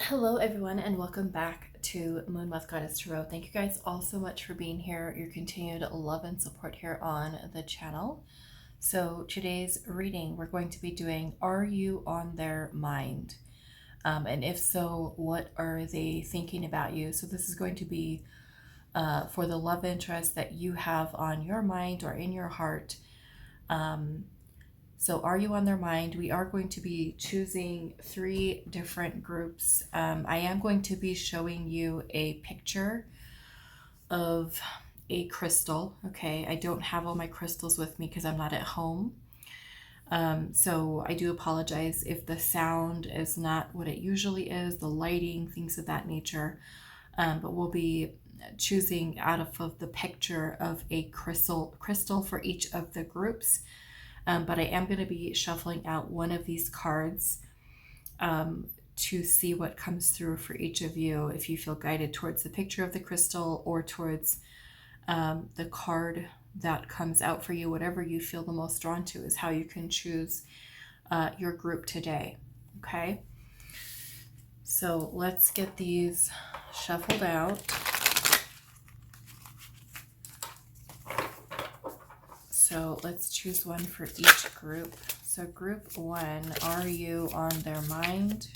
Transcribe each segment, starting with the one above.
Hello everyone and welcome back to Moonmothgoddess Tarot. Thank you guys all so much for being here, your continued love and support here on the channel. So today's reading we're going to be doing, are you on their mind? And if so, what are they thinking about you? So this is going to be for the love interest that you have on your mind or in your heart. So are you on their mind? We are going to be choosing 3 different groups. I am going to be showing you a picture of a crystal. Okay, I don't have all my crystals with me because I'm not at home. So I do apologize if the sound is not what it usually is, the lighting, things of that nature. But we'll be choosing out of the picture of a crystal for each of the groups. But I am going to be shuffling out one of these cards to see what comes through for each of you, if you feel guided towards the picture of the crystal or towards the card that comes out for you. Whatever you feel the most drawn to is how you can choose your group today. Okay, so let's get these shuffled out. So let's choose one for each group. So group 1, are you on their mind?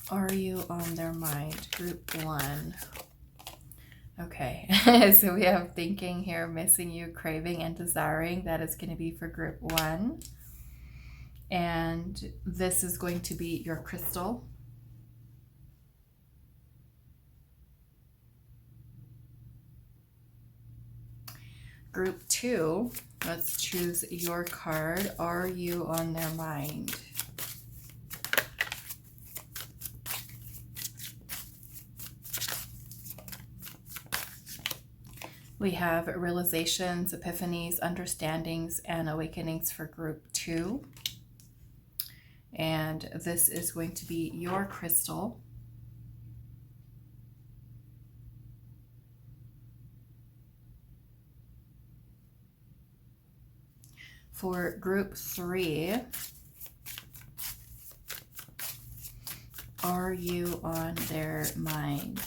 Are you on their mind? Group 1. Okay, so we have thinking here, missing you, craving, and desiring. That is going to be for group 1. And this is going to be your crystal. Group 2, let's choose your card. Are you on their mind? We have realizations, epiphanies, understandings, and awakenings for group 2. And this is going to be your crystal. For group 3, are you on their mind?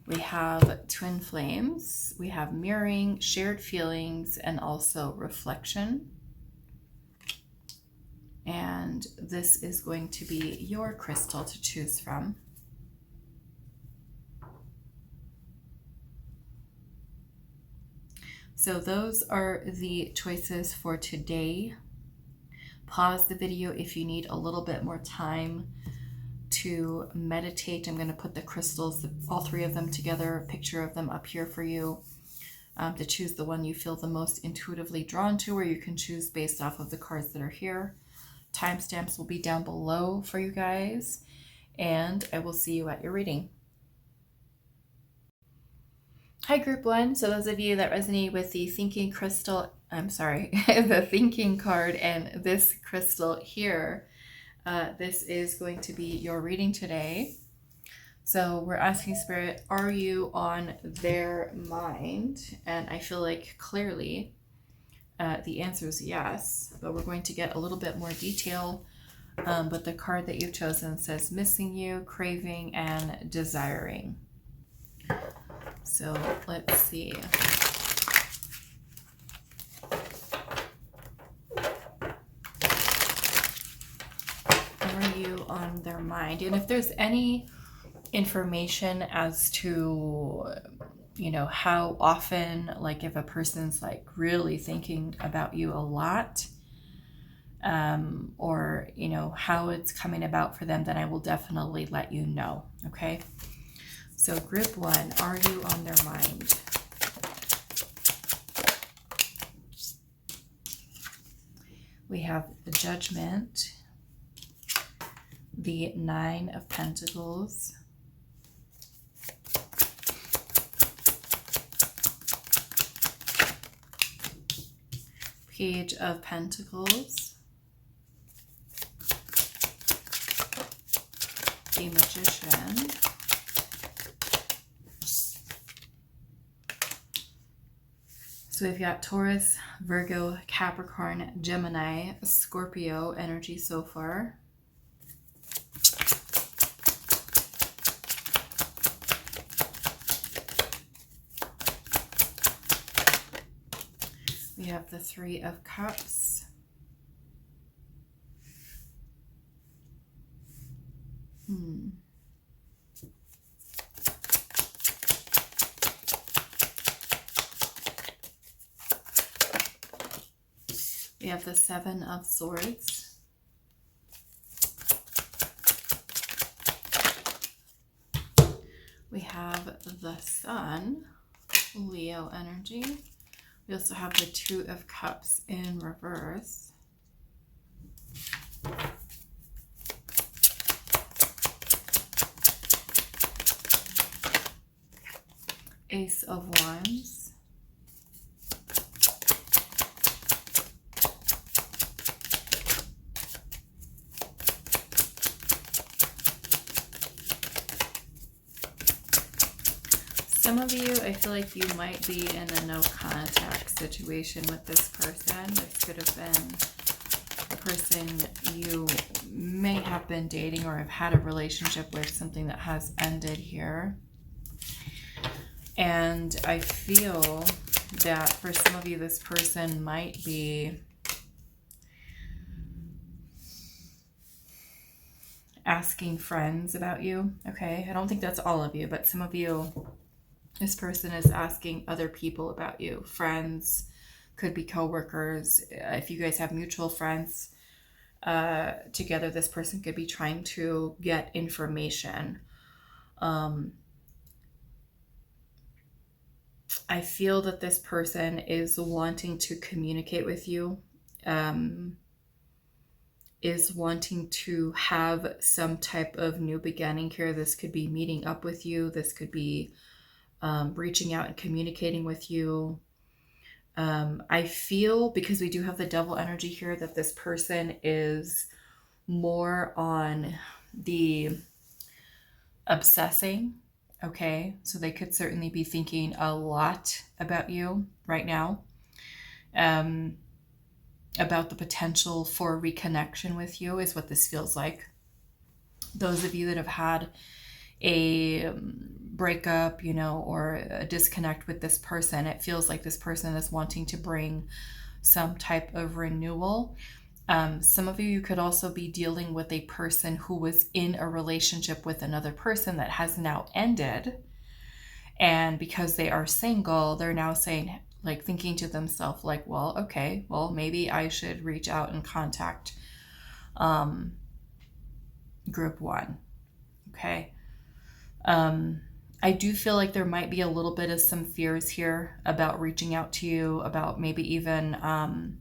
We have twin flames, we have mirroring, shared feelings, and also reflection. And this is going to be your crystal to choose from. So those are the choices for today. Pause the video if you need a little bit more time to meditate. I'm going to put the crystals, all 3 of them together, a picture of them up here for you, to choose the one you feel the most intuitively drawn to, or you can choose based off of the cards that are here. Timestamps will be down below for you guys, and I will see you at your reading. Hi group 1, so those of you that resonate with the thinking crystal, the thinking card and this crystal here, this is going to be your reading today. So we're asking Spirit, are you on their mind? And I feel like clearly the answer is yes, but we're going to get a little bit more detail. But the card that you've chosen says missing you, craving, and desiring. So let's see. Are you on their mind? And if there's any information as to, you know, how often, like if a person's like really thinking about you a lot, or, you know, how it's coming about for them, then I will definitely let you know. Okay. So group 1, are you on their mind? We have the Judgment, the 9 of Pentacles, Page of Pentacles, the Magician, So we've got Taurus, Virgo, Capricorn, Gemini, Scorpio energy so far. We have the Three of Cups. We have the Seven of Swords. We have the Sun, Leo energy. We also have the Two of Cups in reverse. Ace of Wands. Some of you, I feel like you might be in a no contact situation with this person. This could have been a person you may have been dating or have had a relationship with, something that has ended here. And I feel that for some of you, this person might be asking friends about you. Okay, I don't think that's all of you, but some of you, this person is asking other people about you. Friends, could be coworkers. If you guys have mutual friends together, this person could be trying to get information. I feel that this person is wanting to communicate with you, is wanting to have some type of new beginning here. This could be meeting up with you. This could be reaching out and communicating with you. I feel, because we do have the Devil energy here, that this person is more on the obsessing. Okay, so they could certainly be thinking a lot about you right now, about the potential for reconnection with you is what this feels like. Those of you that have had a breakup, you know, or a disconnect with this person, it feels like this person is wanting to bring some type of renewal. Some of you could also be dealing with a person who was in a relationship with another person that has now ended. And because they are single, they're now saying, like, thinking to themselves, like, well, okay, well, maybe I should reach out and contact group one. Okay. I do feel like there might be a little bit of some fears here about reaching out to you, about maybe even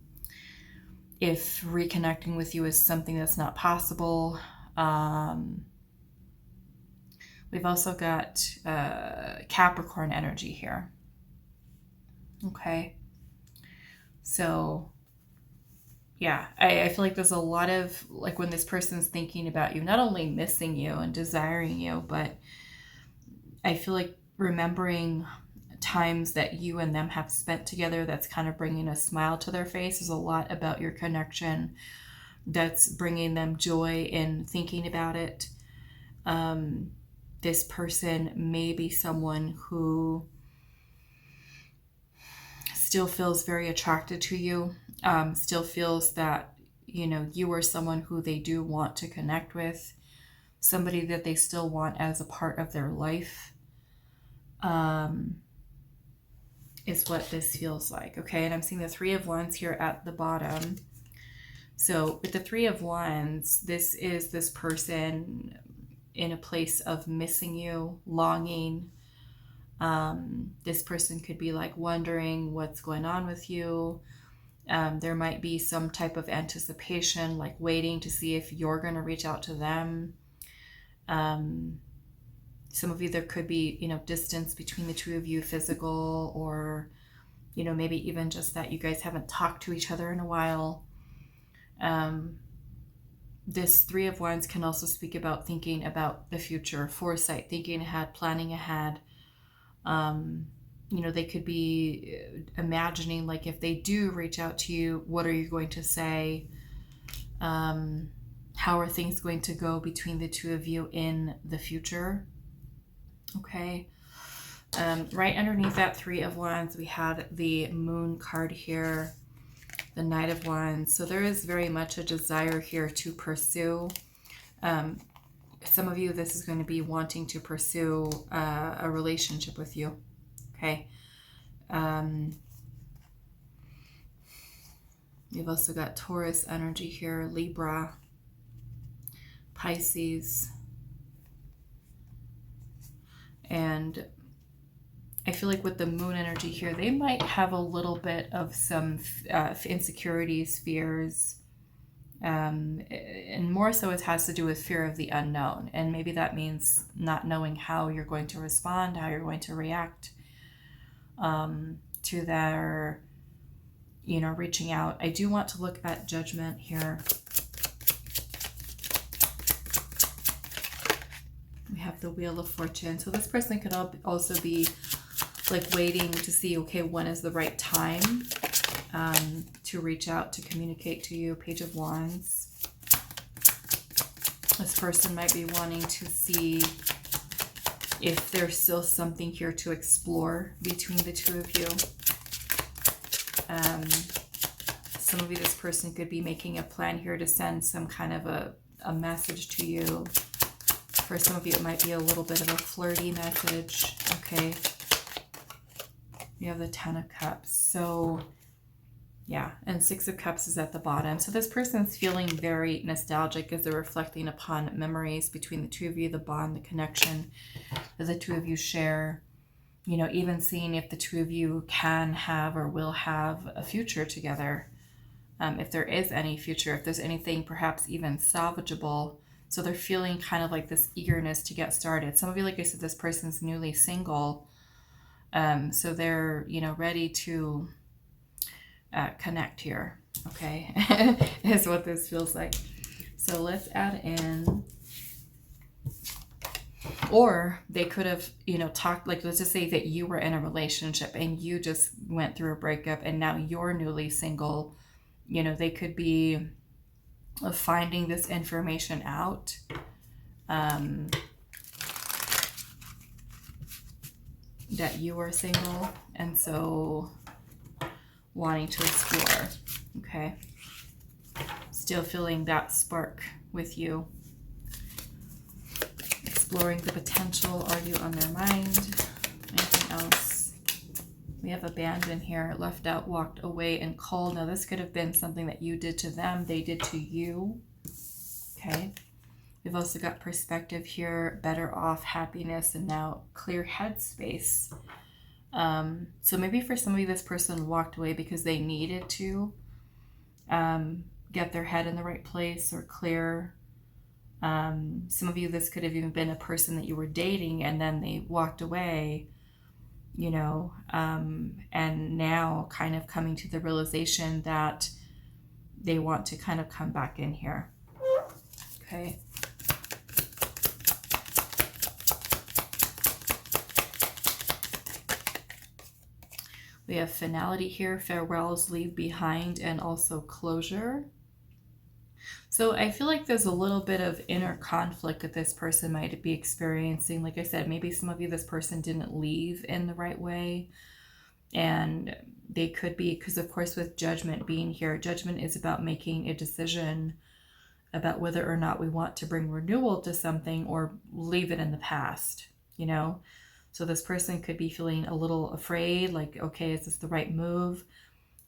if reconnecting with you is something that's not possible. We've also got Capricorn energy here. Okay. So yeah, I feel like there's a lot of, like, when this person's thinking about you, not only missing you and desiring you, but I feel like remembering times that you and them have spent together, that's kind of bringing a smile to their face. Is a lot about your connection that's bringing them joy in thinking about it. This person may be someone who still feels very attracted to you, still feels that, you know, you are someone who they do want to connect with, somebody that they still want as a part of their life. Is what this feels like. Okay, and I'm seeing the Three of Wands here at the bottom. So with the Three of Wands, this is this person in a place of missing you, longing. This person could be like wondering what's going on with you. There might be some type of anticipation, like waiting to see if you're going to reach out to them. Some of you, there could be, you know, distance between the two of you, physical, or, you know, maybe even just that you guys haven't talked to each other in a while. This Three of Wands can also speak about thinking about the future, foresight, thinking ahead, planning ahead. You know, they could be imagining, like, if they do reach out to you, what are you going to say? How are things going to go between the two of you in the future? Okay. Right underneath that Three of Wands, we had the Moon card here, the Knight of Wands. So there is very much a desire here to pursue. Some of you, this is going to be wanting to pursue a relationship with you. Okay. You've also got Taurus energy here, Libra, Pisces. And I feel like with the Moon energy here, they might have a little bit of some insecurities, fears, and more so it has to do with fear of the unknown. And maybe that means not knowing how you're going to respond, how you're going to react to their, you know, reaching out. I do want to look at Judgment here. We have the Wheel of Fortune. So this person could also be like waiting to see, okay, when is the right time to reach out, to communicate to you. Page of Wands. This person might be wanting to see if there's still something here to explore between the two of you. Some of you, this person could be making a plan here to send some kind of a message to you. For some of you, it might be a little bit of a flirty message. Okay. You have the Ten of Cups. So yeah, and Six of Cups is at the bottom. So this person's feeling very nostalgic as they're reflecting upon memories between the two of you, the bond, the connection that the two of you share. You know, even seeing if the two of you can have or will have a future together. If there is any future, if there's anything perhaps even salvageable. So they're feeling kind of like this eagerness to get started. Some of you, like I said, this person's newly single. So they're, you know, ready to connect here. Okay. Is what this feels like. So let's add in, or they could have, you know, talked, like, let's just say that you were in a relationship and you just went through a breakup and now you're newly single. You know, they could be finding this information out. That you are single, and so wanting to explore. Okay. Still feeling that spark with you. Exploring the potential. Are you on their mind? Anything else? We have abandon here. Left out, walked away, and cold. Now this could have been something that you did to them, they did to you. Okay. We've also got perspective here, better off, happiness, and now clear headspace. So maybe for some of you, this person walked away because they needed to get their head in the right place or clear. Some of you, this could have even been a person that you were dating and then they walked away, you know, and now kind of coming to the realization that they want to kind of come back in here. Okay. We have finality here, farewells, leave behind, and also closure. So I feel like there's a little bit of inner conflict that this person might be experiencing. Like I said, maybe some of you, this person didn't leave in the right way. And they could be, because of course with judgment being here, judgment is about making a decision about whether or not we want to bring renewal to something or leave it in the past, you know? So this person could be feeling a little afraid, like, okay, is this the right move?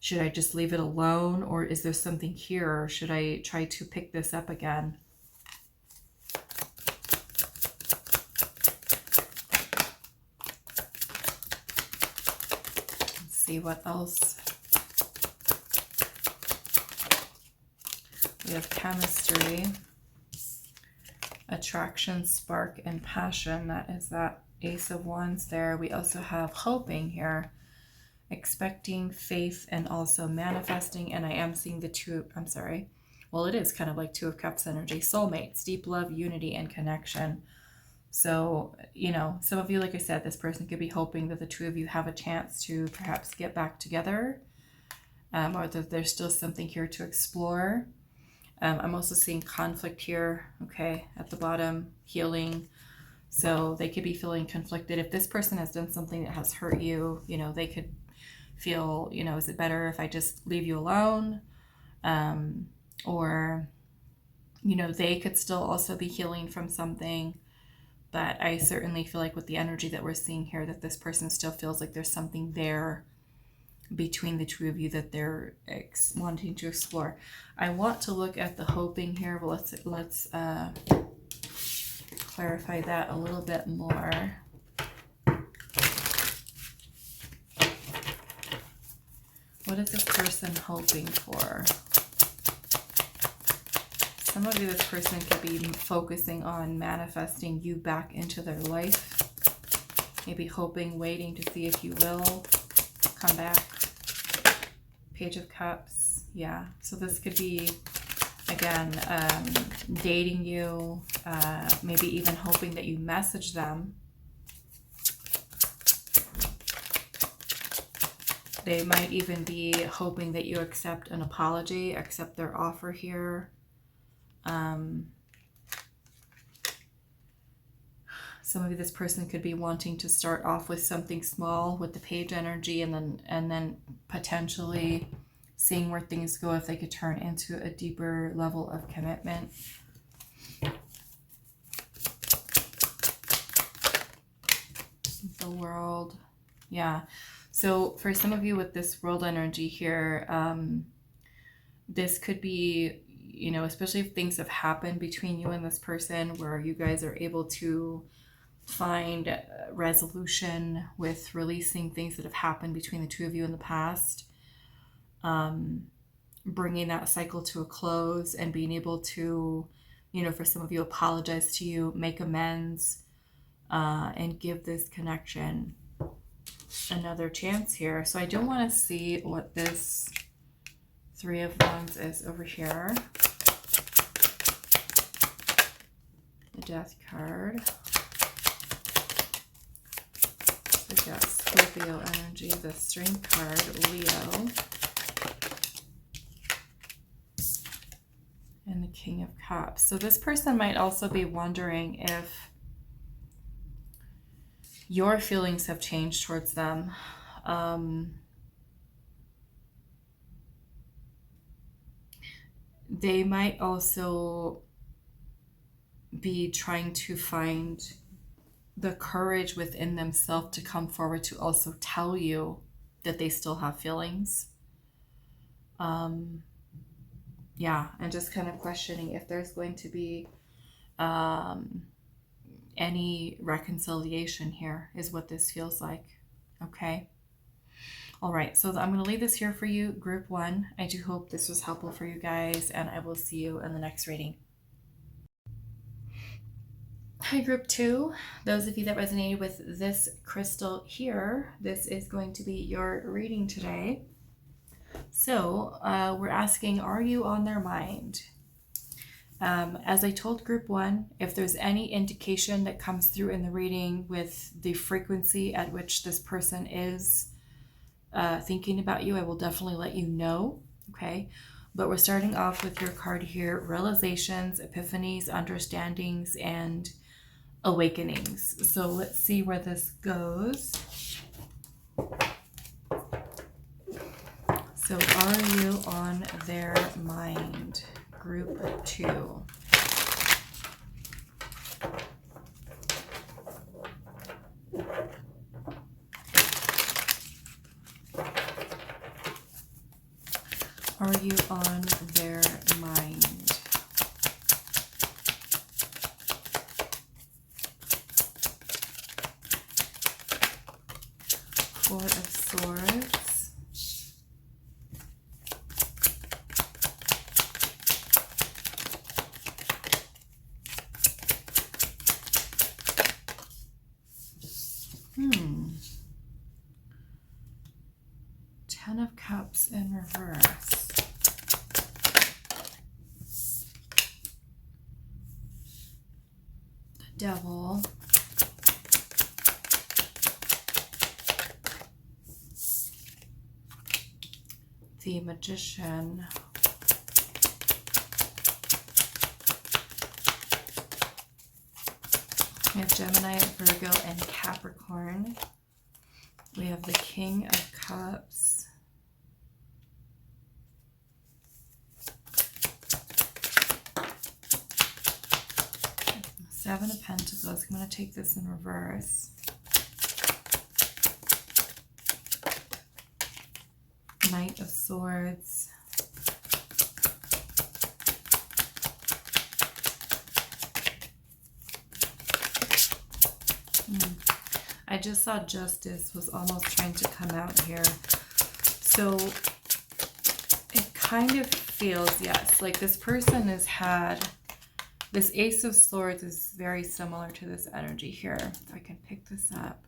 Should I just leave it alone? Or is there something here? Or should I try to pick this up again? Let's see what else. We have chemistry, attraction, spark, and passion. That is that Ace of Wands there. We also have hoping here, expecting, faith, and also manifesting. And I am seeing the two, I'm sorry. Well, it is kind of like Two of Cups energy. Soulmates, deep love, unity, and connection. So, you know, some of you, like I said, this person could be hoping that the two of you have a chance to perhaps get back together, or that there's still something here to explore. I'm also seeing conflict here, okay, at the bottom, healing. So they could be feeling conflicted. If this person has done something that has hurt you, you know, they could feel, you know, is it better if I just leave you alone? Or, you know, they could still also be healing from something. But I certainly feel like with the energy that we're seeing here, that this person still feels like there's something there between the two of you that they're wanting to explore. I want to look at the hoping here, but let's clarify that a little bit more. What is this person hoping for? Some of you, this person could be focusing on manifesting you back into their life. Maybe hoping, waiting to see if you will come back. Page of Cups. Yeah. So this could be, again, dating you. Maybe even hoping that you message them. They might even be hoping that you accept an apology, accept their offer here. Some of you, this person could be wanting to start off with something small with the page energy, and then potentially seeing where things go if they could turn into a deeper level of commitment. The World. Yeah. So for some of you with this World energy here, this could be, you know, especially if things have happened between you and this person where you guys are able to find resolution with releasing things that have happened between the two of you in the past, bringing that cycle to a close and being able to, you know, for some of you, apologize to you, make amends, and give this connection another chance here. So I do want to see what this Three of Wands is over here. The Death card. We've got Scorpio energy, the Strength card, Leo, and the King of Cups. So this person might also be wondering if your feelings have changed towards them. They might also be trying to find the courage within themselves to come forward to also tell you that they still have feelings. Yeah, and just kind of questioning if there's going to be any reconciliation here is what this feels like. Okay. All right, so I'm going to leave this here for you, Group 1. I do hope this was helpful for you guys, and I will see you in the next reading. Hi, Group 2. Those of you that resonated with this crystal here, this is going to be your reading today. So we're asking, are you on their mind? As I told Group 1, if there's any indication that comes through in the reading with the frequency at which this person is thinking about you, I will definitely let you know. Okay. But we're starting off with your card here, realizations, epiphanies, understandings, and awakenings. So let's see where this goes. So are you on their mind? Group 2. Are you on their mind? Four of Swords. Ten of Cups in reverse. Devil, the Magician. We have Gemini, Virgo, and Capricorn. We have the King of Cups. Seven of Pentacles. I'm going to take this in reverse. Knight of Swords. I just saw Justice was almost trying to come out here. So it kind of feels, yes, like this person has had, this Ace of Swords is very similar to this energy here. If I can pick this up.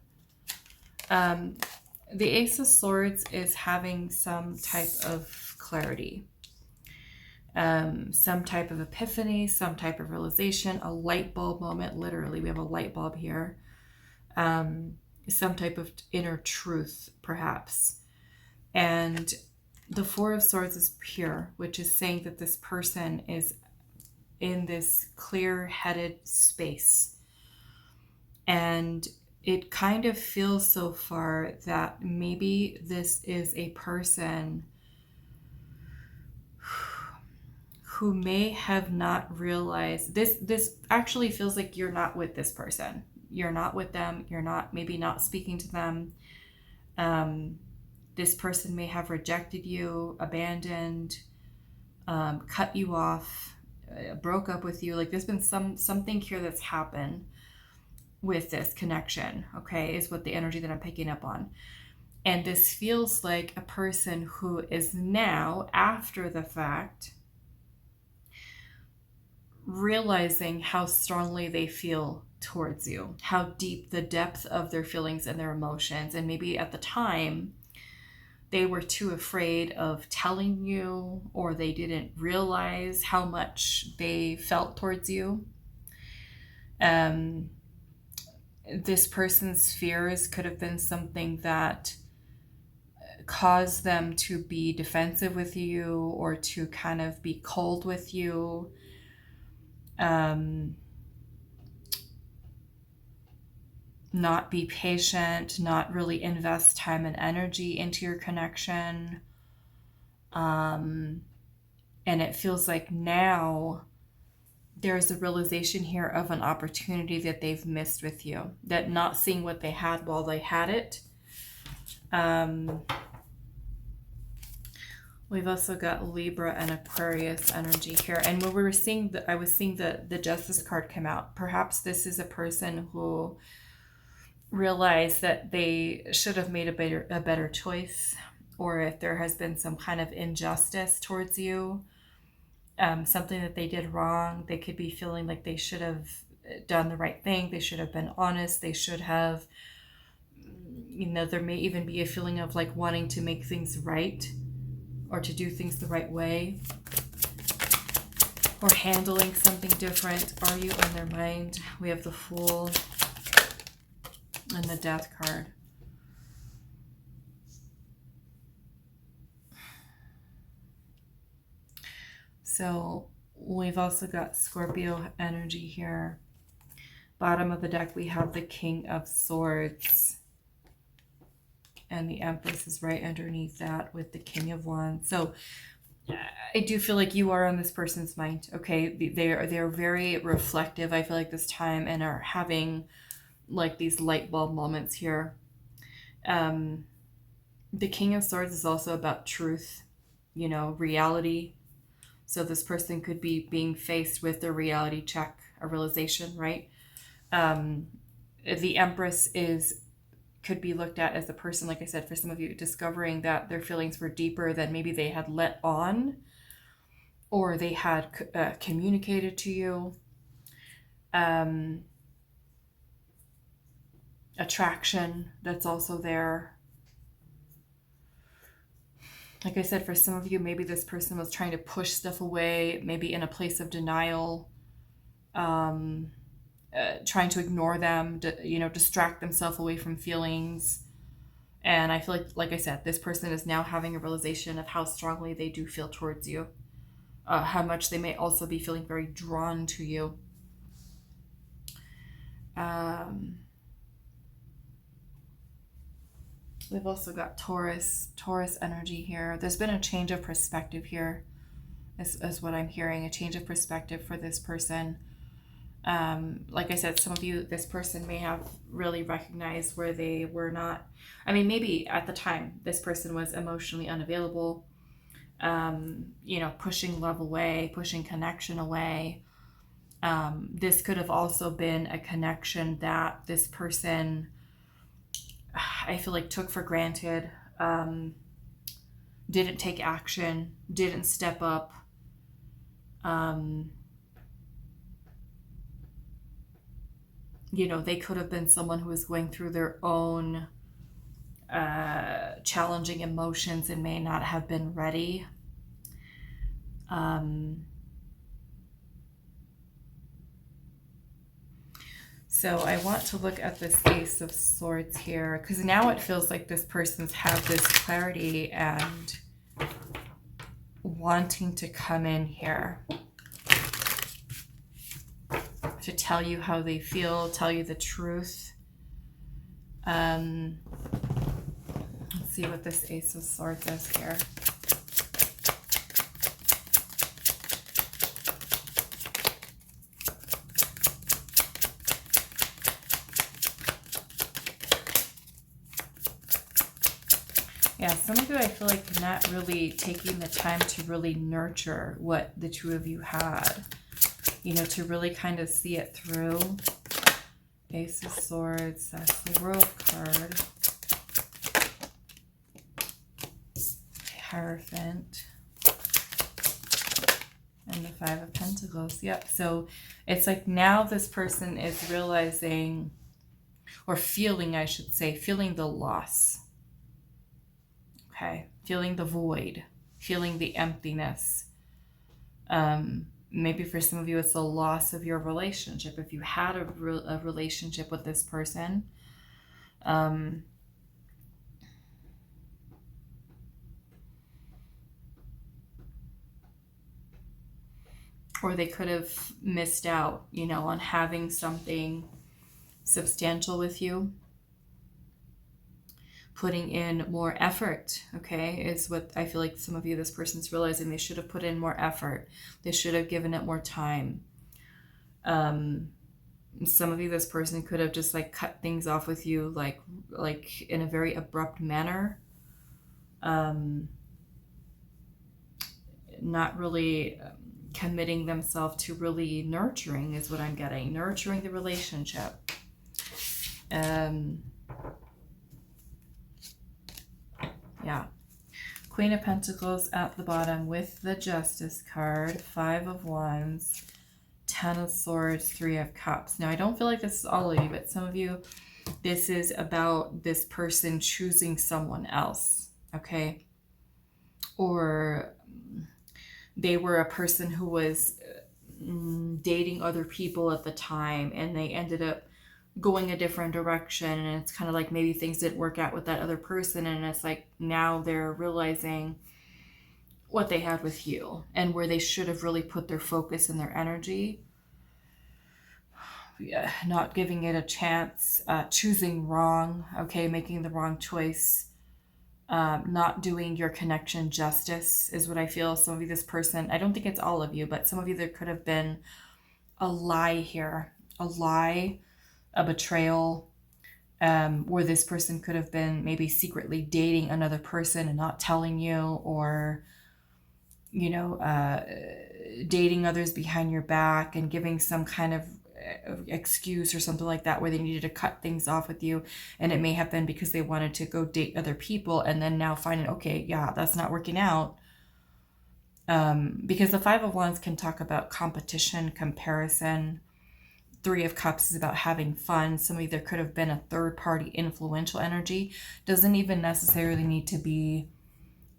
The Ace of Swords is having some type of clarity. Some type of epiphany, some type of realization, a light bulb moment. Literally, we have a light bulb here. Some type of inner truth, perhaps. And the Four of Swords is pure, which is saying that this person is in this clear-headed space. And it kind of feels so far that maybe this is a person who may have not realized this actually feels like you're not with this person. You're not with them. You're not, maybe not speaking to them. This person may have rejected you, abandoned, cut you off, broke up with you. Like there's been something here that's happened with this connection, okay, is what the energy that I'm picking up on. And this feels like a person who is now, after the fact, realizing how strongly they feel towards you, how deep the depth of their feelings and their emotions. And maybe at the time they were too afraid of telling you, or they didn't realize how much they felt towards you. This person's fears could have been something that caused them to be defensive with you, or to kind of be cold with you. Not be patient, not really invest time and energy into your connection. And it feels like now there's a realization here of an opportunity that they've missed with you, that not seeing what they had while they had it. We've also got Libra and Aquarius energy here. And when we were seeing I was seeing the Justice card come out. Perhaps this is a person who realized that they should have made a better choice, or if there has been some kind of injustice towards you, something that they did wrong. They could be feeling like they should have done the right thing. They should have been honest. They should have, there may even be a feeling of like wanting to make things right, or to do things the right way, or handling something different. Are you on their mind? We have the Fool and the Death card. So we've also got Scorpio energy here. Bottom of the deck, we have the King of Swords. And the Empress is right underneath that with the King of Wands. So I do feel like you are on this person's mind, okay? They're very reflective, I feel like, this time, and are having like these light bulb moments here. The King of Swords is also about truth, reality. So this person could be being faced with a reality check, a realization, right? The Empress could be looked at as a person, like I said, for some of you, discovering that their feelings were deeper than maybe they had let on, or they had communicated to you. Attraction that's also there. Like I said, for some of you, maybe this person was trying to push stuff away, maybe in a place of denial, trying to ignore them, distract themselves away from feelings. And I feel like I said, this person is now having a realization of how strongly they do feel towards you. How much they may also be feeling very drawn to you. We've also got Taurus energy here. There's been a change of perspective here, is what I'm hearing. A change of perspective for this person. Like I said, some of you, this person may have really recognized where they were not. I mean, maybe at the time this person was emotionally unavailable, pushing love away, pushing connection away. This could have also been a connection that this person, I feel like, took for granted, didn't take action, didn't step up. They could have been someone who was going through their own challenging emotions and may not have been ready. So I want to look at this Ace of Swords here, because now it feels like this person's had this clarity and wanting to come in here to tell you how they feel, tell you the truth. Let's see what this Ace of Swords is here. Yeah, some of you, I feel like, not really taking the time to really nurture what the two of you had. To really kind of see it through. Ace of Swords, that's the World card. Hierophant. And the Five of Pentacles. Yep, so it's like now this person is realizing, or feeling, I should say, feeling the loss. Okay, feeling the void, feeling the emptiness. Maybe for some of you, it's the loss of your relationship. If you had a relationship with this person, or they could have missed out, on having something substantial with you. Putting in more effort, okay, is what I feel like some of you, this person's realizing they should have put in more effort. They should have given it more time. Some of you, this person could have just like cut things off with you, like in a very abrupt manner. Not really committing themselves to really nurturing is what I'm getting. Nurturing the relationship. Yeah. Queen of Pentacles at the bottom with the Justice card, Five of Wands, Ten of Swords, Three of Cups. Now, I don't feel like this is all of you, but some of you, this is about this person choosing someone else, okay? Or they were a person who was dating other people at the time, and they ended up going a different direction, and it's kind of like maybe things didn't work out with that other person, and it's like now they're realizing what they had with you and where they should have really put their focus and their energy. Yeah, not giving it a chance, choosing wrong, okay, making the wrong choice, not doing your connection justice is what I feel. Some of you, this person, I don't think it's all of you, but some of you, there could have been a lie here, a lie, a betrayal, where this person could have been maybe secretly dating another person and not telling you, or dating others behind your back and giving some kind of excuse or something like that, where they needed to cut things off with you, and it may have been because they wanted to go date other people, and then now finding, okay, yeah, that's not working out. Because the Five of Wands can talk about competition, comparison. Three of Cups is about having fun. Some of you, there could have been a third party influential energy. Doesn't even necessarily need to be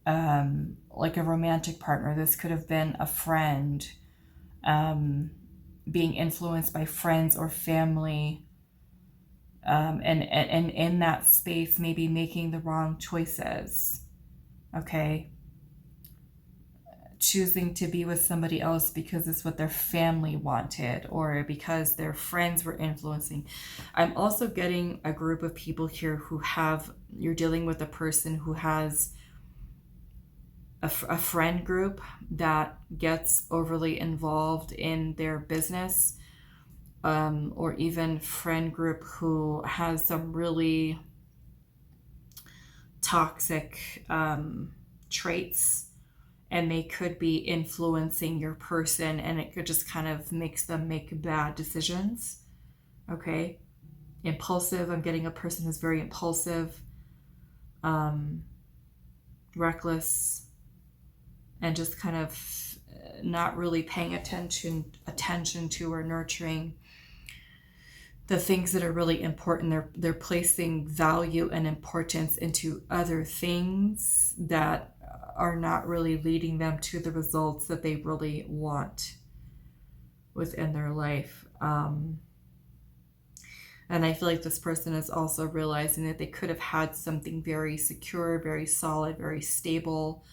like a romantic partner. This could have been a friend, being influenced by friends or family, and in that space, maybe making the wrong choices, okay? Choosing to be with somebody else because it's what their family wanted or because their friends were influencing. I'm also getting a group of people here who you're dealing with a person who has a friend group that gets overly involved in their business, or even friend group who has some really toxic traits, and they could be influencing your person, and it could just kind of makes them make bad decisions. Okay. Impulsive. I'm getting a person who's very impulsive, reckless, and just kind of not really paying attention to or nurturing the things that are really important. They're placing value and importance into other things that are not really leading them to the results that they really want within their life. And I feel like this person is also realizing that they could have had something very secure, very solid, very stable,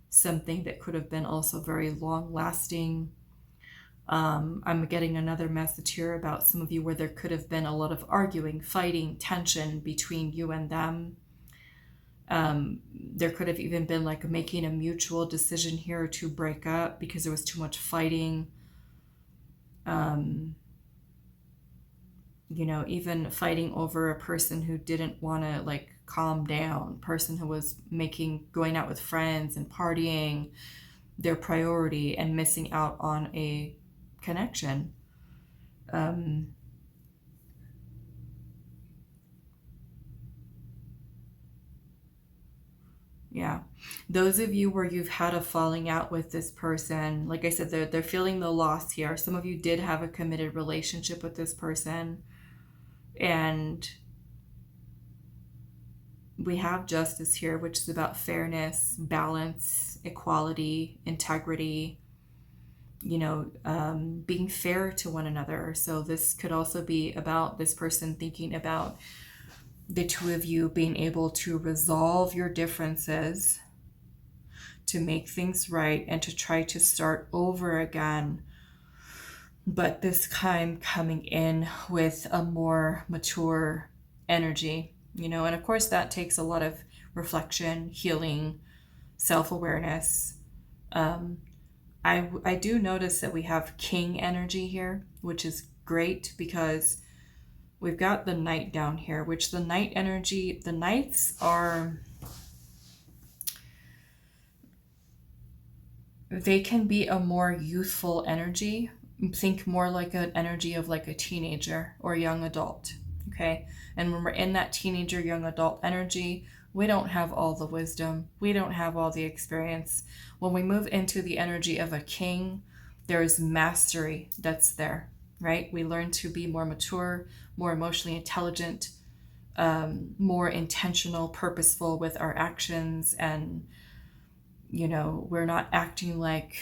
something that could have been also very long lasting. I'm getting another message here about some of you where there could have been a lot of arguing, fighting, tension between you and them. There could have even been like making a mutual decision here to break up because there was too much fighting. Even fighting over a person who didn't want to like calm down, person who was going out with friends and partying their priority and missing out on a connection. Yeah. Those of you where you've had a falling out with this person, like I said, they're feeling the loss here. Some of you did have a committed relationship with this person, and we have justice here, which is about fairness, balance, equality, integrity, being fair to one another. So this could also be about this person thinking about the two of you being able to resolve your differences, to make things right, and to try to start over again. But this time coming in with a more mature energy, and of course that takes a lot of reflection, healing, self-awareness. I do notice that we have king energy here, which is great because we've got the knight down here, which the knight energy, the knights they can be a more youthful energy. Think more like an energy of like a teenager or young adult. Okay. And when we're in that teenager, young adult energy, we don't have all the wisdom. We don't have all the experience. When we move into the energy of a king, there is mastery that's there, right? We learn to be more mature, more emotionally intelligent, more intentional, purposeful with our actions. And, we're not acting like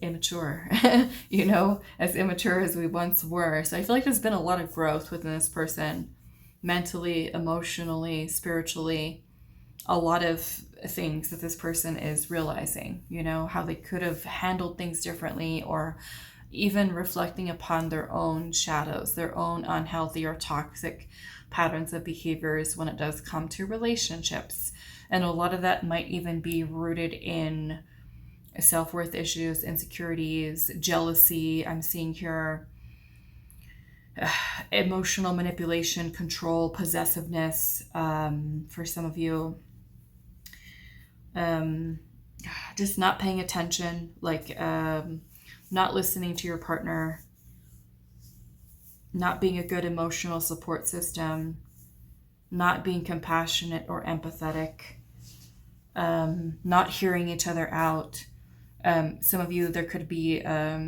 immature, as immature as we once were. So I feel like there's been a lot of growth within this person, mentally, emotionally, spiritually, a lot of things that this person is realizing, how they could have handled things differently, or even reflecting upon their own shadows, their own unhealthy or toxic patterns of behaviors when it does come to relationships. And a lot of that might even be rooted in self-worth issues, insecurities, jealousy. I'm seeing here emotional manipulation, control, possessiveness, for some of you. Just not paying attention, like not listening to your partner, not being a good emotional support system, not being compassionate or empathetic, not hearing each other out. Some of you, there could be a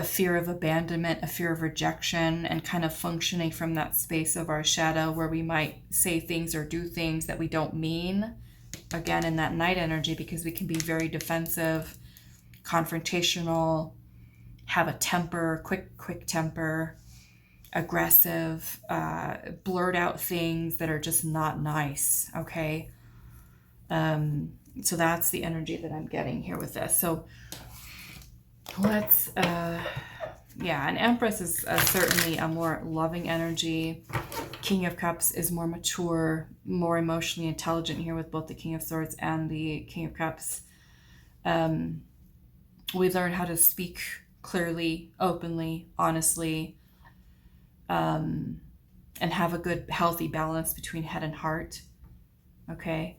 fear of abandonment, a fear of rejection, and kind of functioning from that space of our shadow where we might say things or do things that we don't mean. Again, in that night energy, because we can be very defensive, confrontational, have a temper, quick temper. aggressive, blurt out things that are just not nice. Okay. So that's the energy that I'm getting here with this. So let's, yeah, an Empress is certainly a more loving energy. King of Cups is more mature, more emotionally intelligent here with both the King of Swords and the King of Cups. We learn how to speak clearly, openly, honestly, and have a good, healthy balance between head and heart. Okay?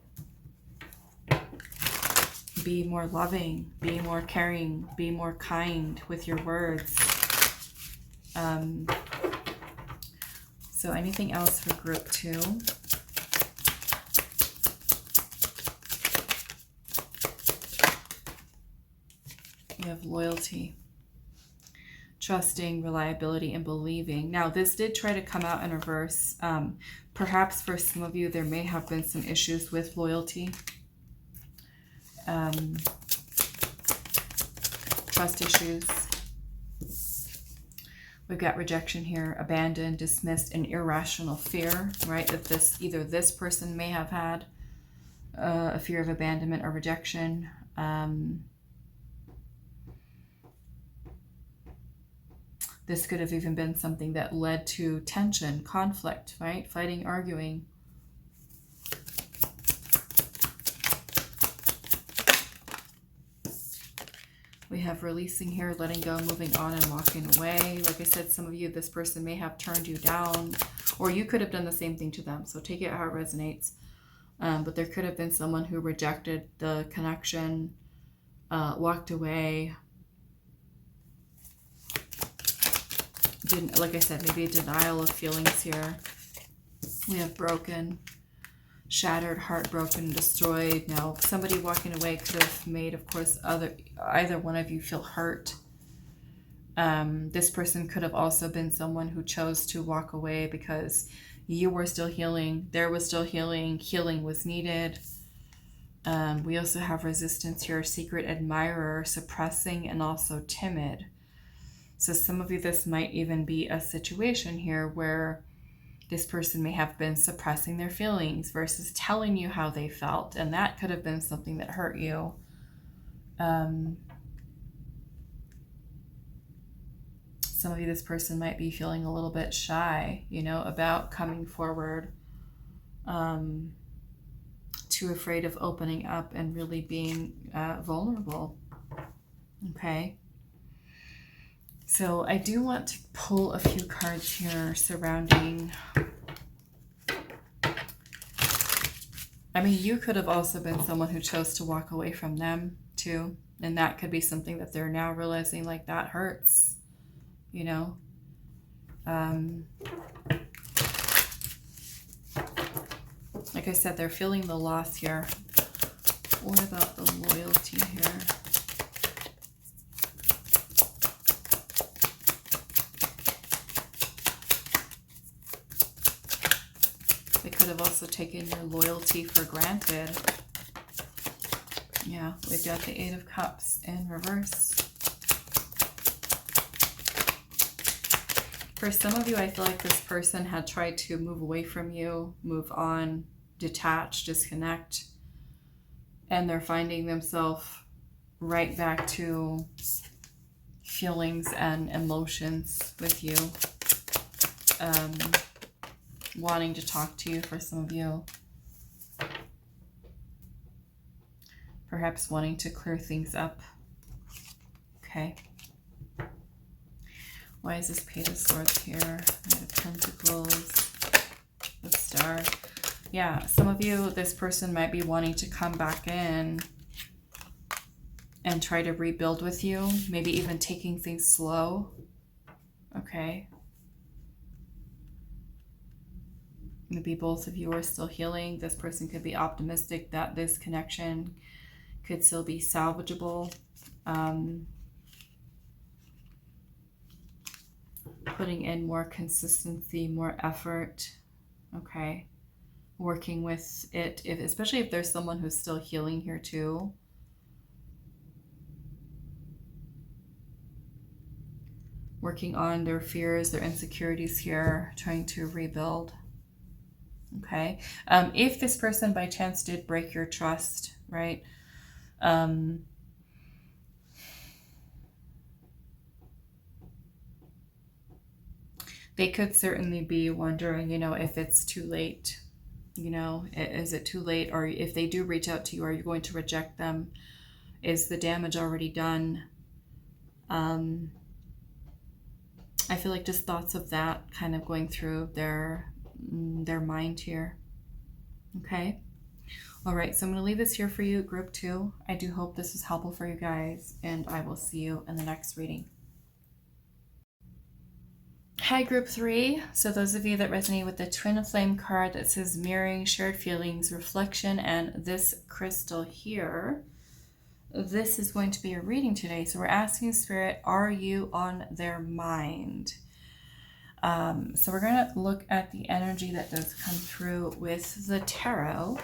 Be more loving, be more caring, be more kind with your words. So anything else for group 2? You have loyalty, trusting, reliability, and believing. Now, this did try to come out in reverse. Perhaps for some of you, there may have been some issues with loyalty. Trust issues. We've got rejection here, abandoned, dismissed, and irrational fear, right? That either this person may have had a fear of abandonment or rejection. This could have even been something that led to tension, conflict, right? Fighting, arguing. We have releasing here, letting go, moving on, and walking away. Like I said, some of you, this person may have turned you down, or you could have done the same thing to them. So take it how it resonates. But there could have been someone who rejected the connection, walked away. Didn't, like I said, maybe a denial of feelings here. We have broken, shattered, heartbroken, destroyed. Now, somebody walking away could have made, of course, either one of you feel hurt. This person could have also been someone who chose to walk away because you were still healing, there was still healing, healing was needed. We also have resistance here, secret admirer, suppressing, and also timid. So some of you, this might even be a situation here where this person may have been suppressing their feelings versus telling you how they felt. And that could have been something that hurt you. Some of you, this person might be feeling a little bit shy, you know, about coming forward. Too afraid of opening up and really being vulnerable. Okay. So I do want to pull a few cards here surrounding, I mean, you could have also been someone who chose to walk away from them too. And that could be something that they're now realizing, like, that hurts, you know. Like I said, they're feeling the loss here. What about the loyalty here? They could have also taken your loyalty for granted. Yeah, we've got the Eight of Cups in reverse. For some of you, I feel like this person had tried to move away from you, move on, detach, disconnect, and they're finding themselves right back to feelings and emotions with you. Wanting to talk to you for some of you. Perhaps wanting to clear things up. Okay. Why is this Page of Swords here? Knight of Pentacles. The Star. Yeah, some of you, this person might be wanting to come back in and try to rebuild with you. Maybe even taking things slow. Okay. Maybe both of you are still healing. This person could be optimistic that this connection could still be salvageable. Putting in more consistency, more effort. Okay. Working with it, especially if there's someone who's still healing here too. working on their fears, their insecurities here, trying to rebuild. Okay. If this person by chance did break your trust, right? They could certainly be wondering, you know, if it's too late, you know, is it too late? Or if they do reach out to you, are you going to reject them? Is the damage already done? I feel like just thoughts of that kind of going through their mind here. Okay. All right. So I'm going to leave this here for you, group 2. I do hope this is helpful for you guys, and I will see you in the next reading. Hi, group 3. So those of you that resonate with the twin flame card that says mirroring, shared feelings, reflection, and this crystal here, this is going to be a reading today. So we're asking Spirit, are you on their mind? So we're going to look at the energy that does come through with the tarot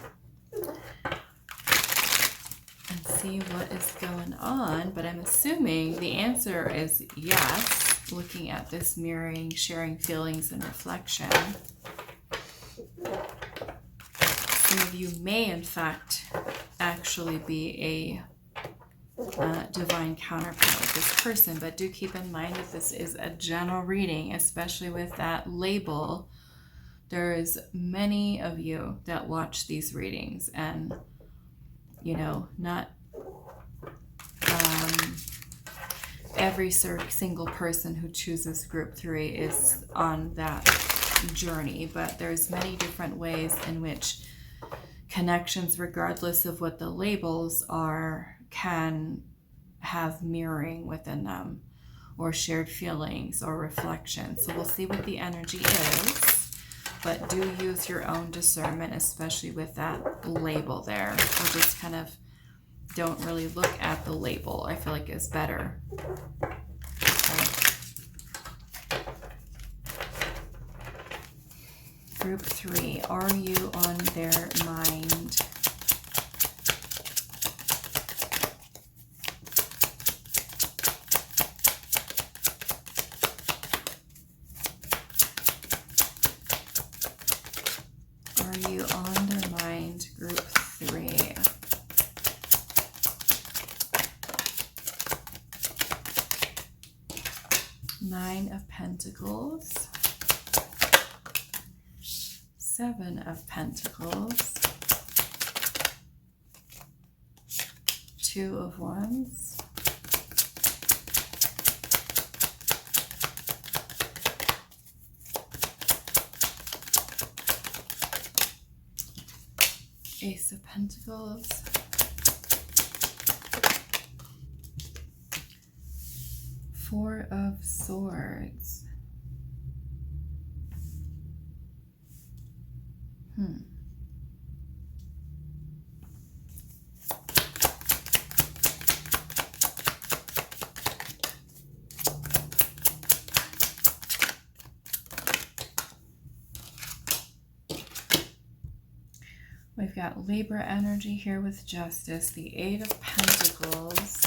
and see what is going on. But I'm assuming the answer is yes, looking at this mirroring, sharing feelings, and reflection. Some of you may, in fact, actually be a divine counterpart with this person, but do keep in mind that this is a general reading, especially with that label. There is many of you that watch these readings, and you know, not every single person who chooses group 3 is on that journey, but there's many different ways in which connections, regardless of what the labels are, can have mirroring within them, or shared feelings or reflection. So we'll see what the energy is, but do use your own discernment, especially with that label there, or just kind of don't really look at the label. I feel like it's better. Okay. Group 3, are you on their mind? Are you on their mind, group 3? Nine of Pentacles, 7 of Pentacles, 2 of Wands, Ace of Pentacles, 4 of Swords. We've got Libra energy here with Justice, the 8 of Pentacles,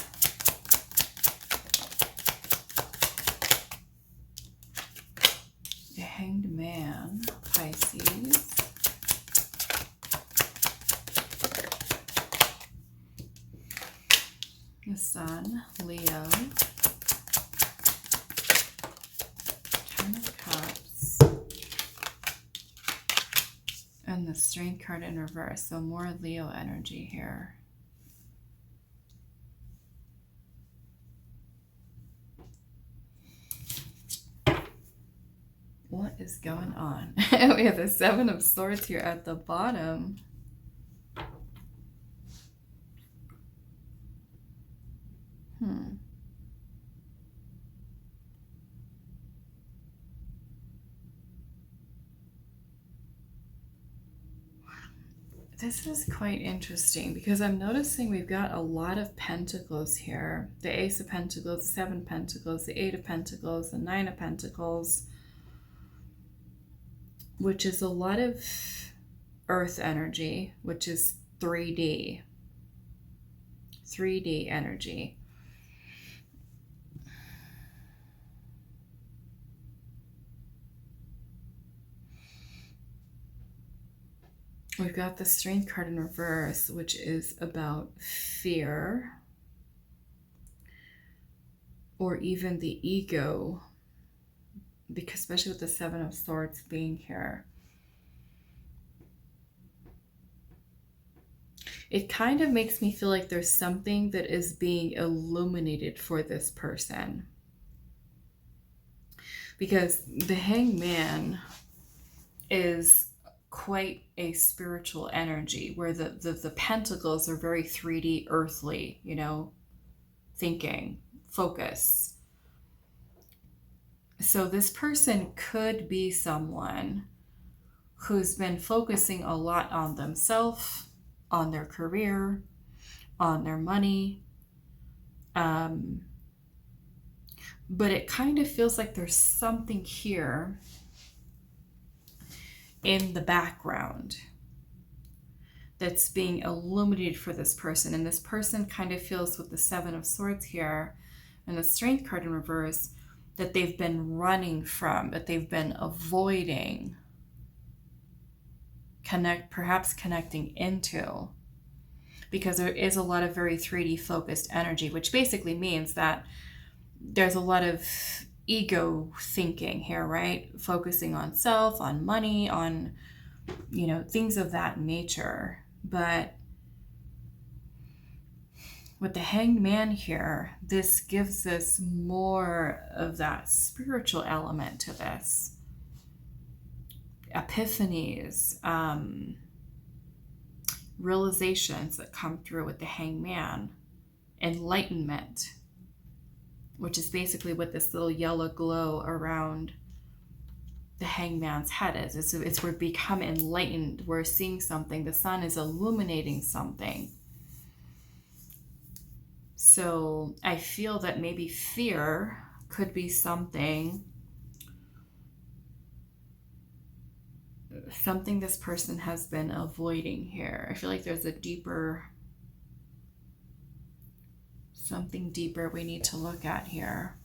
the Hanged Man, Pisces, the Sun, Leo, Ten of Cups, and the Strength card in reverse. So more Leo energy here. What is going on? We have the 7 of Swords here at the bottom. This is quite interesting because I'm noticing we've got a lot of Pentacles here. The Ace of Pentacles, the 7 of Pentacles, the 8 of Pentacles, the 9 of Pentacles, which is a lot of Earth energy, which is 3D energy. We've got the Strength card in reverse, which is about fear or even the ego, because especially with the Seven of Swords being here, it kind of makes me feel like there's something that is being illuminated for this person. Because the Hangman is quite a spiritual energy, where the pentacles are very 3D earthly, you know, thinking, focus. So this person could be someone who's been focusing a lot on themselves, on their career, on their money. But it kind of feels like there's something here in the background that's being illuminated for this person. And this person kind of feels, with the Seven of Swords here and the Strength card in reverse, that they've been running from, that they've been avoiding, perhaps connecting into, because there is a lot of very 3D focused energy, which basically means that there's a lot of ego thinking here, right? Focusing on self, on money, on, you know, things of that nature. But with the Hanged Man here, this gives us more of that spiritual element to this. Epiphanies, realizations that come through with the Hanged Man, enlightenment, which is basically what this little yellow glow around the Hangman's head is. It's we're become enlightened. We're seeing something. The sun is illuminating something. So I feel that maybe fear could be something this person has been avoiding here. I feel like there's something deeper we need to look at here.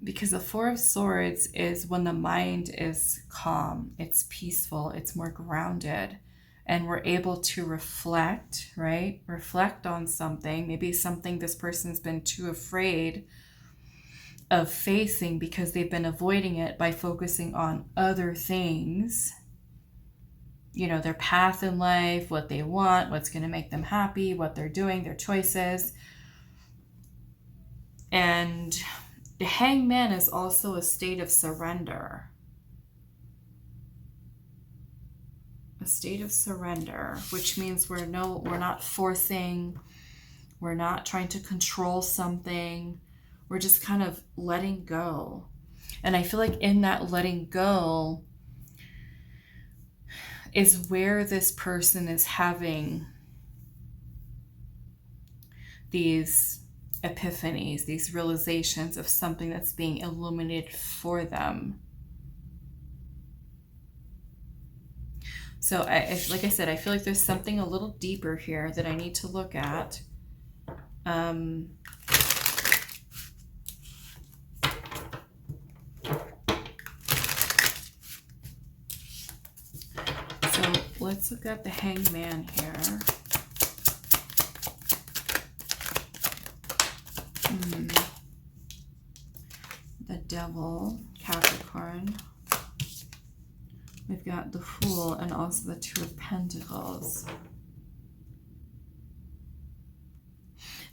Because the Four of Swords is when the mind is calm, it's peaceful, it's more grounded, and we're able to reflect, right? Reflect on something, maybe something this person's been too afraid of facing because they've been avoiding it by focusing on other things. You know, their path in life, what they want, what's going to make them happy, what they're doing, their choices. And the Hangman is also a state of surrender. A state of surrender, which means we're not forcing, we're not trying to control something. We're just kind of letting go. And I feel like in that letting go is where this person is having these epiphanies, these realizations of something that's being illuminated for them. So like I said, I feel like there's something a little deeper here that I need to look at. So let's look at the Hangman here. The Devil, Capricorn. We've got the Fool and also the Two of Pentacles.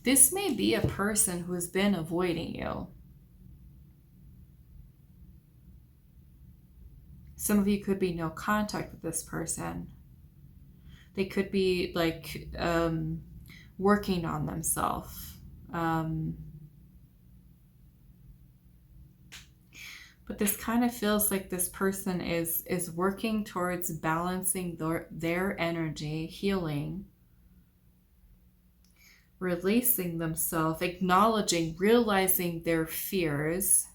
This may be a person who has been avoiding you. Some of you could be no contact with this person. They could be like working on themselves. But this kind of feels like this person is working towards balancing their energy, healing, releasing themselves, acknowledging, realizing their fears,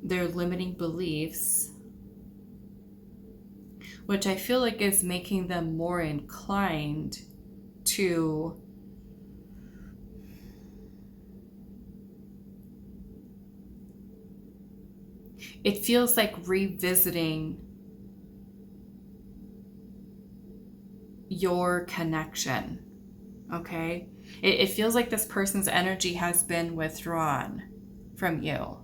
their limiting beliefs, which I feel like is making them more inclined to it feels like revisiting your connection. Okay? It feels like this person's energy has been withdrawn from you.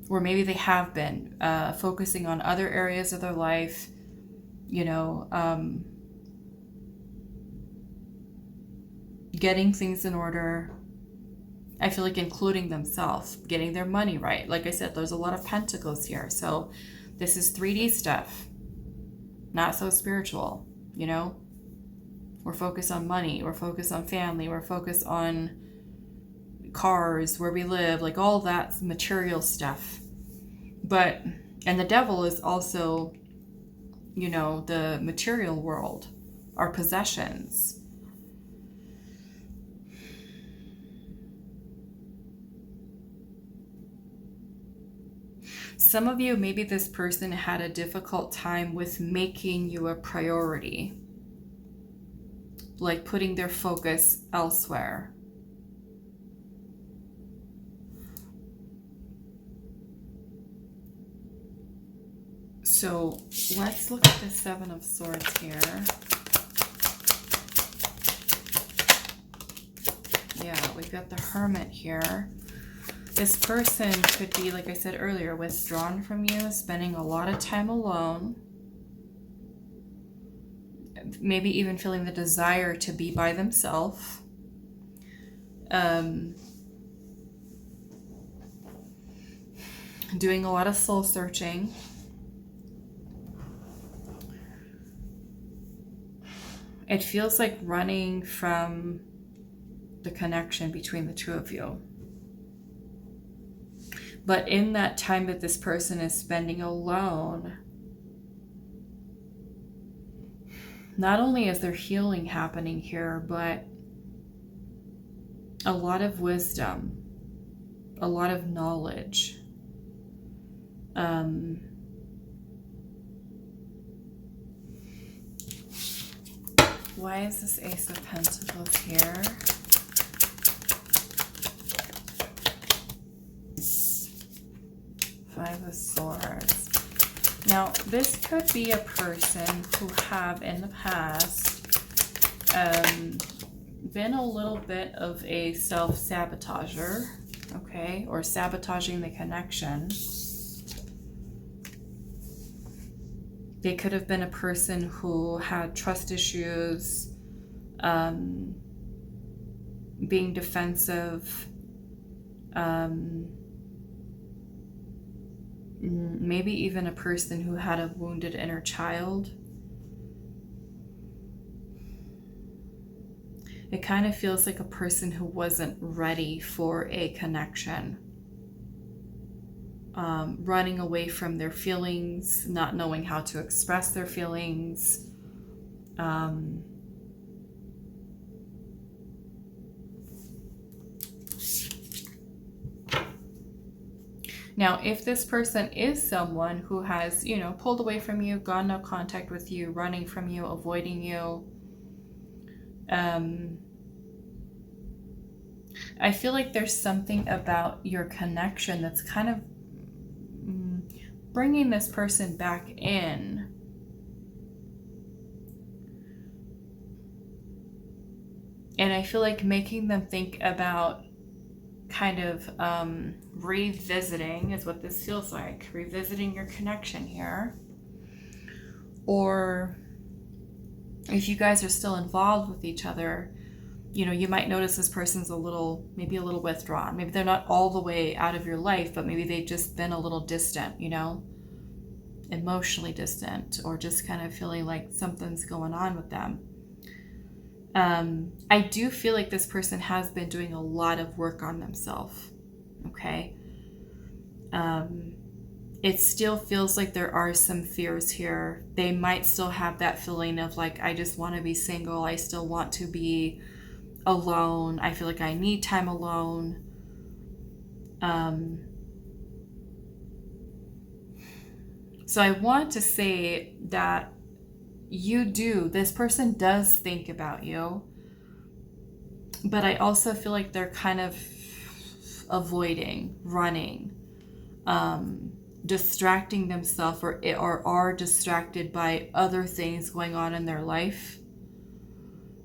Or maybe they have been focusing on other areas of their life, you know, getting things in order. I feel like including themselves, getting their money right. Like I said, there's a lot of pentacles here. So this is 3D stuff, not so spiritual, you know? We're focused on money, we're focused on family, we're focused on cars, where we live, like all that material stuff. But, and the devil is also, you know, the material world, our possessions. Some of you, maybe this person had a difficult time with making you a priority, like putting their focus elsewhere. So let's look at the Seven of Swords here. Yeah, we've got the Hermit here. This person could be, like I said earlier, withdrawn from you, spending a lot of time alone. Maybe even feeling the desire to be by themselves. Doing a lot of soul searching. It feels like running from the connection between the two of you. But in that time that this person is spending alone, not only is there healing happening here, but a lot of wisdom, a lot of knowledge. Why is this Ace of Pentacles here? Five of Swords. Now, this could be a person who have in the past been a little bit of a self-sabotager, okay, or sabotaging the connection. They could have been a person who had trust issues, being defensive, maybe even a person who had a wounded inner child. It kind of feels like a person who wasn't ready for a connection. Running away from their feelings, not knowing how to express their feelings. Now, if this person is someone who has, you know, pulled away from you, gone no contact with you, running from you, avoiding you, I feel like there's something about your connection that's kind of bringing this person back in. And I feel like making them think about kind of revisiting is what this feels like. Revisiting your connection here. Or if you guys are still involved with each other, you know, you might notice this person's maybe a little withdrawn. Maybe they're not all the way out of your life, but maybe they've just been a little distant, you know, emotionally distant, or just kind of feeling like something's going on with them. I do feel like this person has been doing a lot of work on themselves, okay? It still feels like there are some fears here. They might still have that feeling of like, I just want to be single. I still want to be alone. I feel like I need time alone. So I want to say that this person does think about you, but I also feel like they're kind of avoiding, running, distracting themselves or are distracted by other things going on in their life.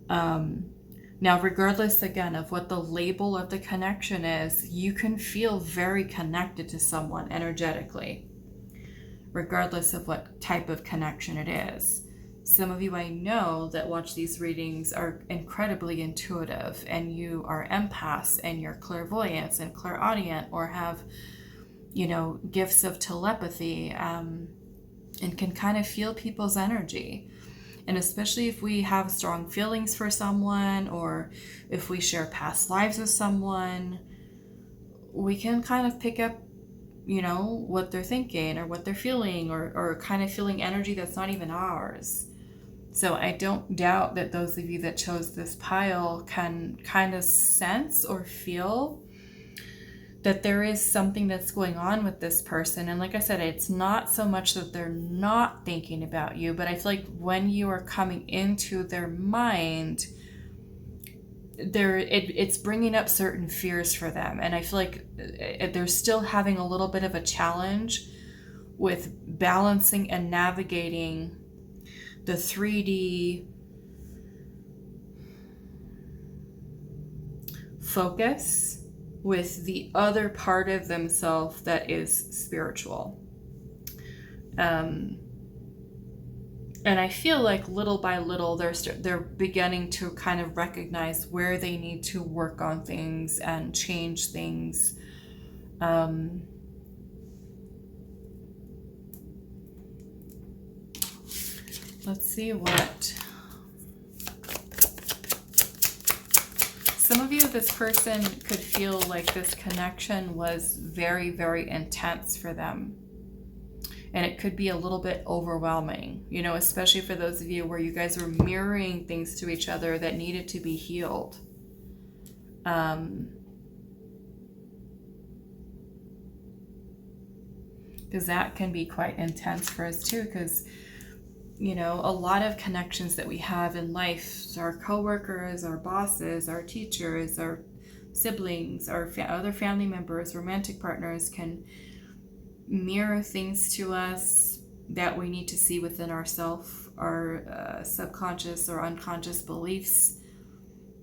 Now, regardless again of what the label of the connection is, you can feel very connected to someone energetically, regardless of what type of connection it is. Some of you I know that watch these readings are incredibly intuitive, and you are empaths, and you're clairvoyants and clairaudient, or have, gifts of telepathy, and can kind of feel people's energy. And especially if we have strong feelings for someone, or if we share past lives with someone, we can kind of pick up, what they're thinking or what they're feeling, or kind of feeling energy that's not even ours. So I don't doubt that those of you that chose this pile can kind of sense or feel that there is something that's going on with this person. And like I said, it's not so much that they're not thinking about you, but I feel like when you are coming into their mind, it's bringing up certain fears for them. And I feel like they're still having a little bit of a challenge with balancing and navigating the 3D focus with the other part of themselves that is spiritual. And I feel like little by little they're beginning to kind of recognize where they need to work on things and change things. Let's see what some of you, this person could feel like this connection was very, very intense for them. And it could be a little bit overwhelming, especially for those of you where you guys are mirroring things to each other that needed to be healed. Because that can be quite intense for us too, because a lot of connections that we have in life, our coworkers, our bosses, our teachers, our siblings, our other family members, romantic partners, can mirror things to us that we need to see within ourselves, our subconscious or unconscious beliefs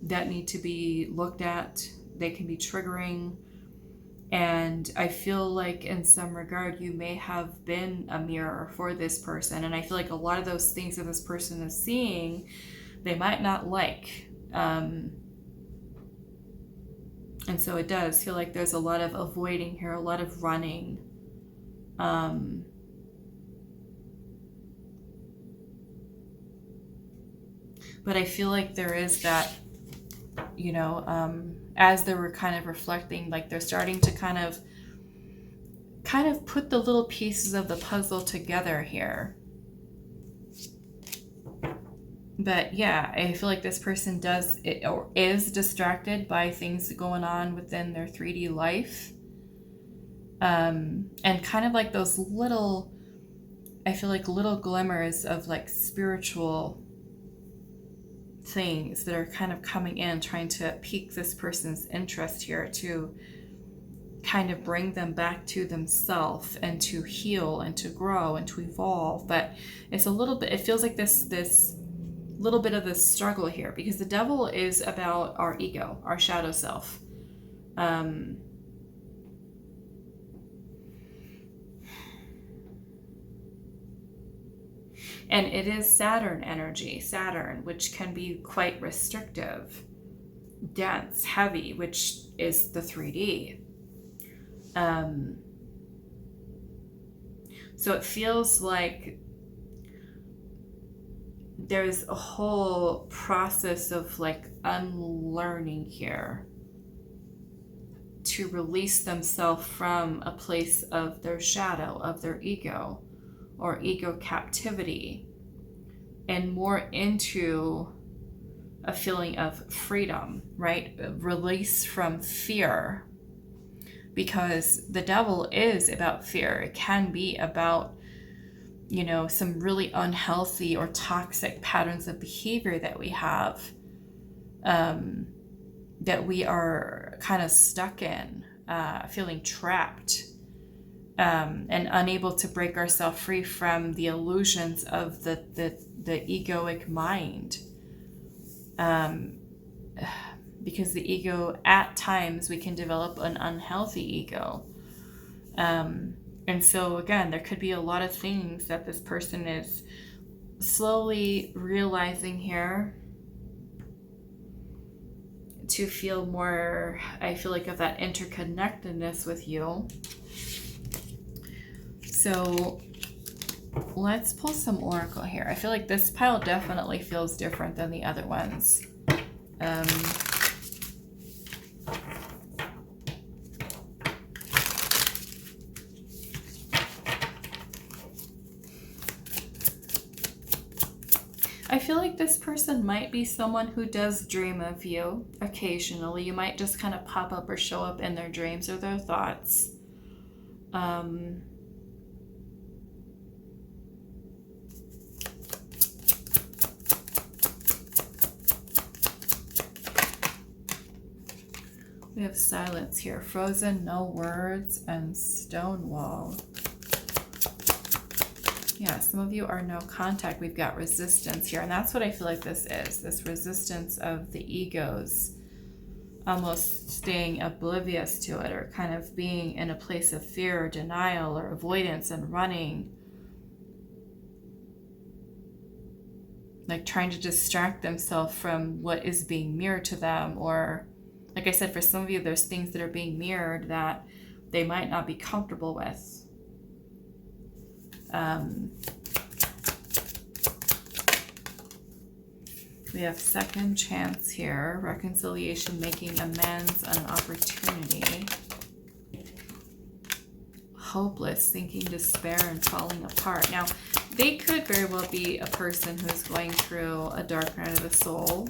that need to be looked at. They can be triggering. And I feel like in some regard, you may have been a mirror for this person. And I feel like a lot of those things that this person is seeing, they might not like. And so it does feel like there's a lot of avoiding here, a lot of running. But I feel like there is that, as they were kind of reflecting, like they're starting to kind of put the little pieces of the puzzle together here. But yeah, I feel like this person does it or is distracted by things going on within their 3D life. And kind of like those little, I feel like little glimmers of like spiritual things that are kind of coming in, trying to pique this person's interest here to kind of bring them back to themselves and to heal and to grow and to evolve. But it's a little bit, it feels like this little bit of this struggle here, because the devil is about our ego, our shadow self. And it is Saturn energy, Saturn, which can be quite restrictive, dense, heavy, which is the 3D. So it feels like there's a whole process of like unlearning here to release themselves from a place of their shadow, of their ego, or ego captivity, and more into a feeling of freedom, right? Release from fear, because the devil is about fear. It can be about, some really unhealthy or toxic patterns of behavior that we have, that we are kind of stuck in, feeling trapped. and unable to break ourselves free from the illusions of the egoic mind. Because the ego, at times, we can develop an unhealthy ego. And so, again, there could be a lot of things that this person is slowly realizing here to feel more, I feel like, of that interconnectedness with you. So let's pull some oracle here. I feel like this pile definitely feels different than the other ones. I feel like this person might be someone who does dream of you occasionally. You might just kind of pop up or show up in their dreams or their thoughts. We have silence here. Frozen, no words, and Stonewall. Yeah, some of you are no contact. We've got resistance here. And that's what I feel like this is. This resistance of the egos. Almost staying oblivious to it, or kind of being in a place of fear or denial or avoidance and running. Like trying to distract themselves from what is being mirrored to them. Or, like I said, for some of you, there's things that are being mirrored that they might not be comfortable with. We have second chance here, reconciliation, making amends, and an opportunity. Hopeless, thinking despair and falling apart. Now, they could very well be a person who's going through a dark night of the soul.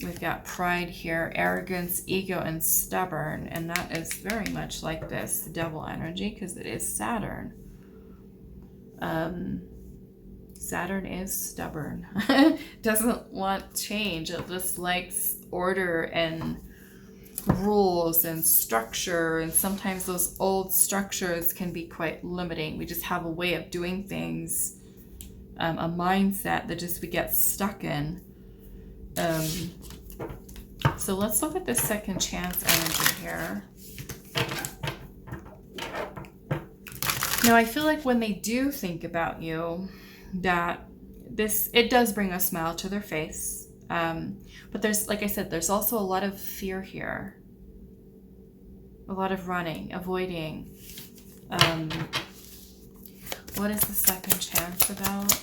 We've got pride here, arrogance, ego, and stubborn. And that is very much like this devil energy, because it is Saturn. Saturn is stubborn. Doesn't want change. It just likes order and rules and structure. And sometimes those old structures can be quite limiting. We just have a way of doing things, a mindset that just we get stuck in. So let's look at the second chance energy here. Now, I feel like when they do think about you, that it does bring a smile to their face. But there's, like I said, there's also a lot of fear here. A lot of running, avoiding. What is the second chance about?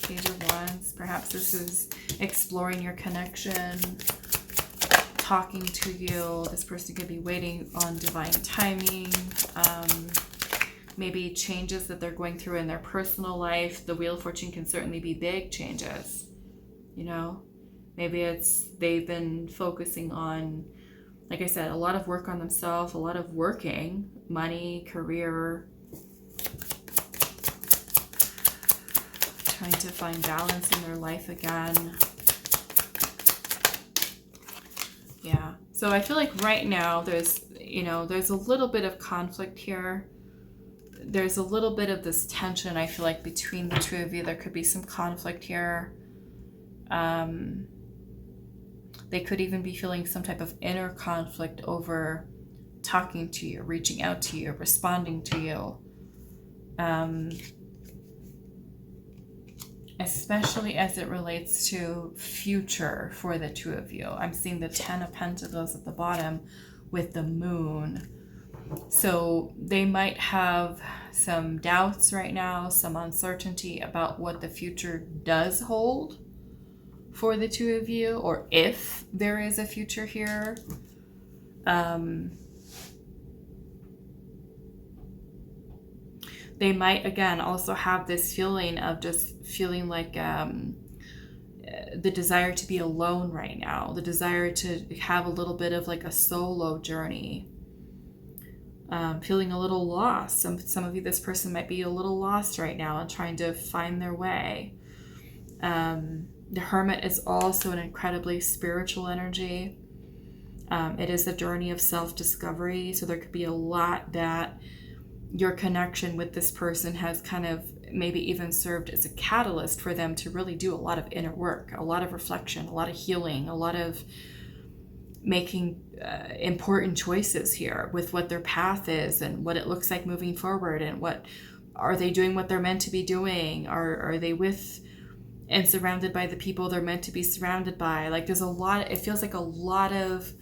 Page of Wands. Perhaps this is exploring your connection, talking to you. This person could be waiting on divine timing. Maybe changes that they're going through in their personal life. The Wheel of Fortune can certainly be big changes. You know, maybe they've been focusing on, like I said, a lot of work on themselves, a lot of working, money, career, trying to find balance in their life again. Yeah. So I feel like right now there's a little bit of conflict here. There's a little bit of this tension, I feel like, between the two of you. There could be some conflict here. They could even be feeling some type of inner conflict over talking to you, reaching out to you, responding to you. Especially as it relates to future for the two of you. I'm seeing the Ten of Pentacles at the bottom with the Moon. So they might have some doubts right now, some uncertainty about what the future does hold for the two of you, or if there is a future here. They might, again, also have this feeling of just feeling like the desire to be alone right now, the desire to have a little bit of like a solo journey. Feeling a little lost. Some of you, this person might be a little lost right now and trying to find their way. The Hermit is also an incredibly spiritual energy. It is a journey of self-discovery. So there could be a lot that your connection with this person has kind of maybe even served as a catalyst for them to really do a lot of inner work, a lot of reflection, a lot of healing, a lot of making important choices here with what their path is and what it looks like moving forward, and what are they doing, what they're meant to be doing, are they with and surrounded by the people they're meant to be surrounded by. Like there's a lot, it feels like a lot of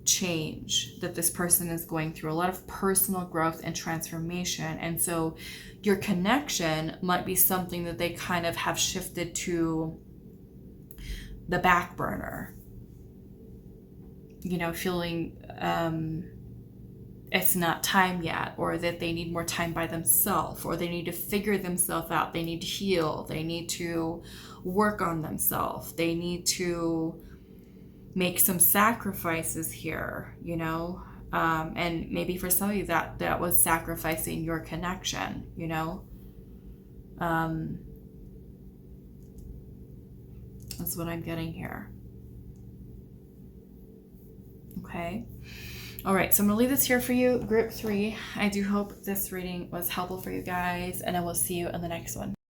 change that this person is going through, a lot of personal growth and transformation. And so your connection might be something that they kind of have shifted to the back burner, you know, feeling it's not time yet, or that they need more time by themselves, or they need to figure themselves out, they need to heal, they need to work on themselves, they need to make some sacrifices here, you know, and maybe for some of you that was sacrificing your connection, you know. That's what I'm getting here. Okay. All right, so I'm going to leave this here for you, group 3. I do hope this reading was helpful for you guys, and I will see you in the next one.